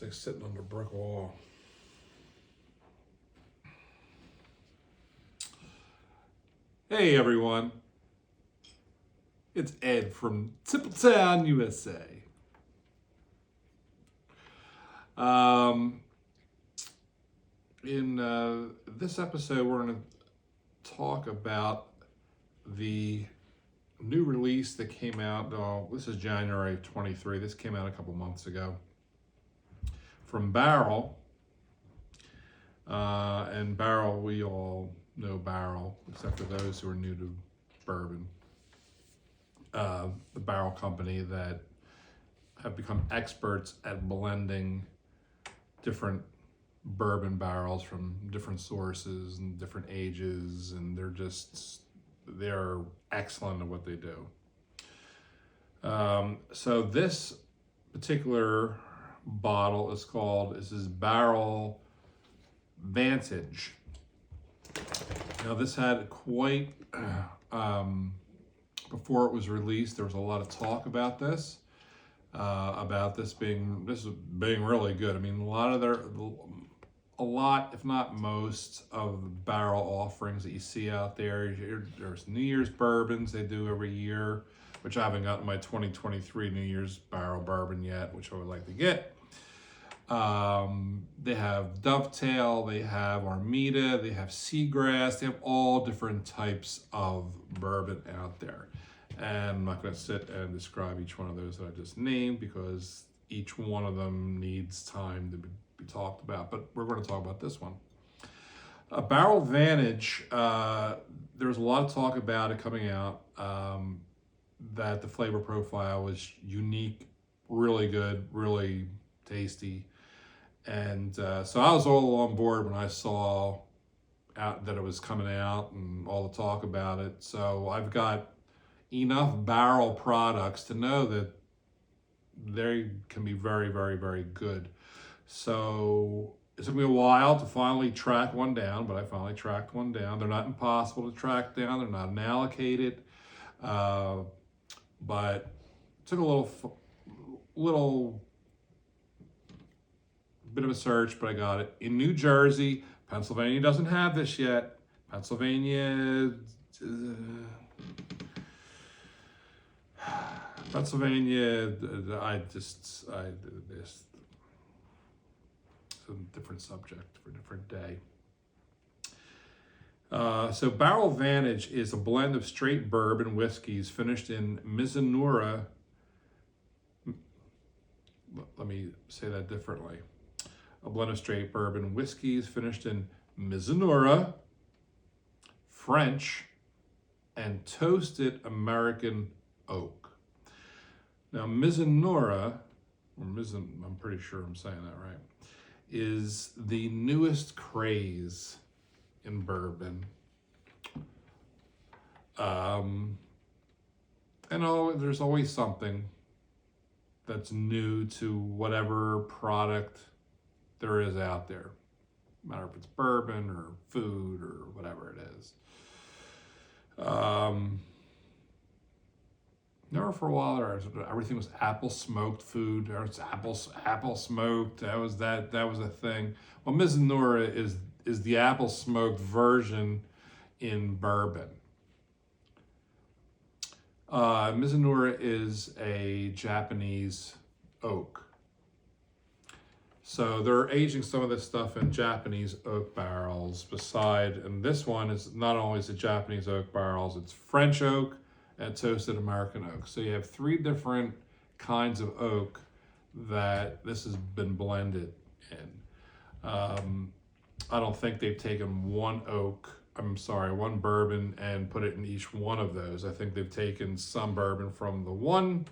It's like sitting on a brick wall. Hey everyone, it's Ed from Tippletown, USA. In this episode, we're going to talk about the new release that came out. This is January of 23. This came out a couple months ago from Barrell. And Barrell, we all know Barrell, except for those who are new to bourbon. The Barrell company that have become experts at blending different bourbon barrels from different sources and different ages, and they're excellent at what they do. So this particular bottle this is Barrell Vantage. Now this had quite, before it was released, there was a lot of talk about this being really good. I mean, a lot, if not most, of the Barrell offerings that you see out there. There's New Year's bourbons they do every year, which I haven't gotten my 2023 New Year's Barrell bourbon yet, which I would like to get. They have Dovetail, they have Armida, they have Seagrass, they have all different types of bourbon out there. And I'm not going to sit and describe each one of those that I just named because each one of them needs time to be talked about. But we're going to talk about this one. Barrell Vantage, there's a lot of talk about it coming out, that the flavor profile was unique, really good, really tasty. And so I was all on board when I saw out that it was coming out and all the talk about it. So I've got enough Barrell products to know that they can be very, very, very good. So it took me a while to finally track one down, but I finally tracked one down. They're not impossible to track down. They're not allocated, but it took a little bit of a search, but I got it. In New Jersey, Pennsylvania doesn't have this yet. Pennsylvania, it's a different subject for a different day. So Barrell Vantage is a blend of straight bourbon whiskeys finished in Mizunara. Let me say that differently. A blend of straight bourbon whiskeys finished in Mizunara, French, and toasted American oak. Now, Mizunara, I'm pretty sure I'm saying that right, is the newest craze in bourbon. And there's always something that's new to whatever product there is out there. No matter if it's bourbon or food or whatever it is. Never for a while everything was apple smoked food. Or it's apple smoked. That was a thing. Well, Mizunara is the apple smoked version in bourbon. Mizunara is a Japanese oak. So they're aging some of this stuff in Japanese oak barrels and this one is not only is it Japanese oak barrels, it's French oak and toasted American oak. So you have three different kinds of oak that this has been blended in. I don't think they've taken one bourbon and put it in each one of those. I think they've taken some bourbon from the one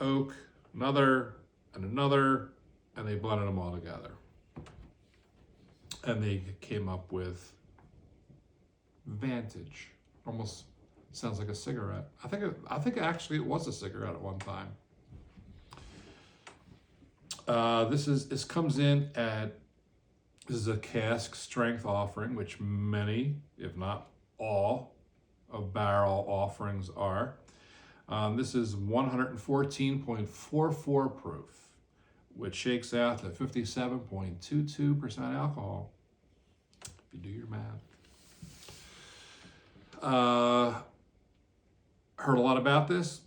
oak, another, and they blended them all together. And they came up with Vantage. Almost sounds like a cigarette. I think actually it was a cigarette at one time. This comes in at, this is a cask strength offering, which many, if not all, of Barrell offerings are. This is 114.44 proof, which shakes out to 57.22% alcohol, if you do your math. Heard a lot about this.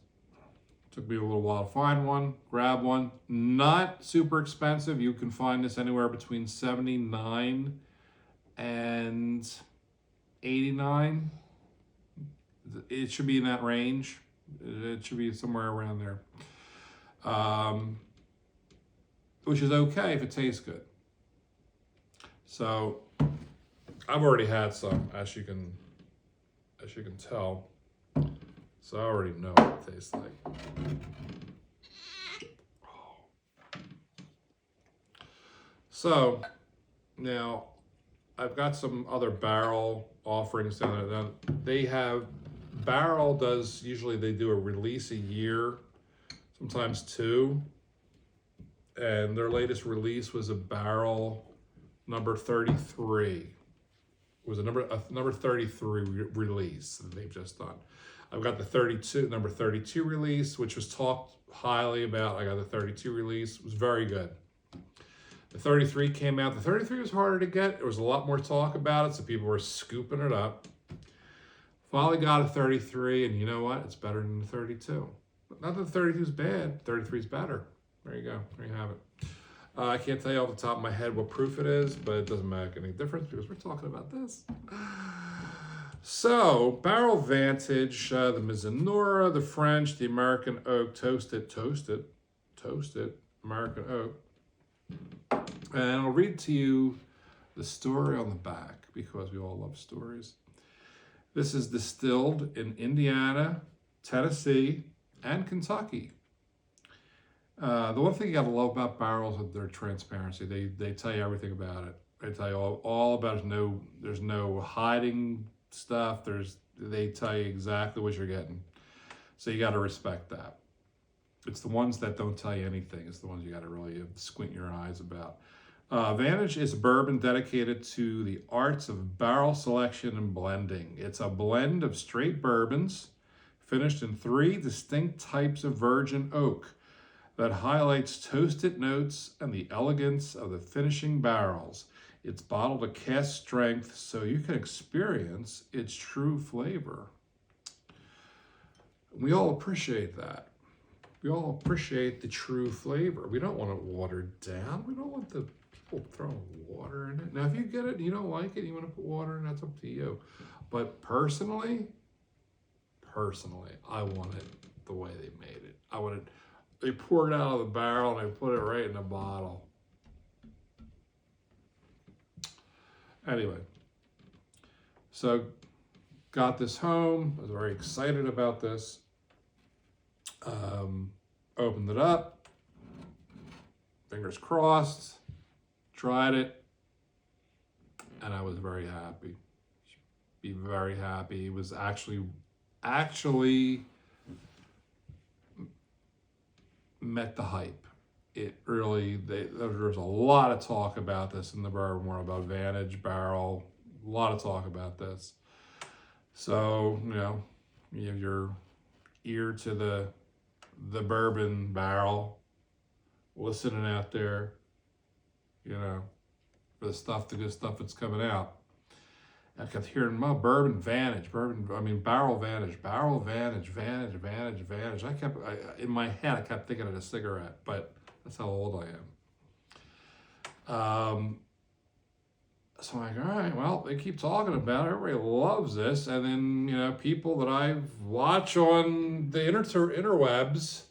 Took me a little while to find one, grab one. Not super expensive. You can find this anywhere between $79 and $89. It should be in that range. It should be somewhere around there. Which is okay if it tastes good. So I've already had some, as you can tell. So I already know what it tastes like. So now I've got some other Barrell offerings down there. Now, they have, Barrell does, usually they do a release a year, sometimes two. And their latest release was a Barrell number 33. It was a number 33 release that they've just done. I've got the number 32 release, which was talked highly about. I got the 32 release. It was very good. The 33 came out. The 33 was harder to get. There was a lot more talk about it, so people were scooping it up. Finally got a 33, and you know what? It's better than the 32. Not that the 32 is bad. 33 is better. There you go. There you have it. I can't tell you off the top of my head what proof it is, but it doesn't make any difference because we're talking about this. So, Barrell Vantage, the Mizunara, the French, the American Oak, toasted American Oak. And I'll read to you the story on the back because we all love stories. This is distilled in Indiana, Tennessee, and Kentucky. The one thing you gotta love about Barrells is their transparency. They tell you everything about it. They tell you all about it. There's no hiding stuff. They tell you exactly what you're getting. So you gotta respect that. It's the ones that don't tell you anything. It's the ones you gotta really squint your eyes about. Vantage is a bourbon dedicated to the arts of barrel selection and blending. It's a blend of straight bourbons finished in 3 distinct types of virgin oak that highlights toasted notes and the elegance of the finishing barrels. It's bottled to cask strength so you can experience its true flavor. We all appreciate that. We all appreciate the true flavor. We don't want it watered down. We don't want the people throwing water in it. Now, if you get it and you don't like it, you want to put water in, that's up to you. But personally, I want it the way they made it. I want it. They poured it out of the barrel and they put it right in the bottle. Anyway, so got this home. I was very excited about this. Opened it up. Fingers crossed. Tried it. And I was very happy. Be very happy. It was actually met the hype. It really, there's a lot of talk about this in the bourbon world, about Vantage, Barrell, a lot of talk about this. So, you have your ear to the bourbon barrel, listening out there, for the good stuff that's coming out. I kept hearing, Bourbon Vantage, Barrell Vantage. In my head, I kept thinking of a cigarette, but that's how old I am. So I'm like, all right, well, they keep talking about it. Everybody loves this. And then, people that I watch on the interwebs,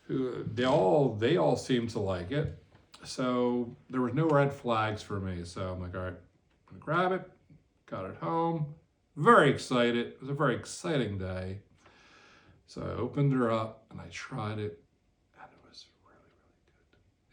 they all seem to like it. So there was no red flags for me. So I'm like, all right, I'm gonna grab it. Got it home. Very excited. It was a very exciting day. So I opened her up and I tried it.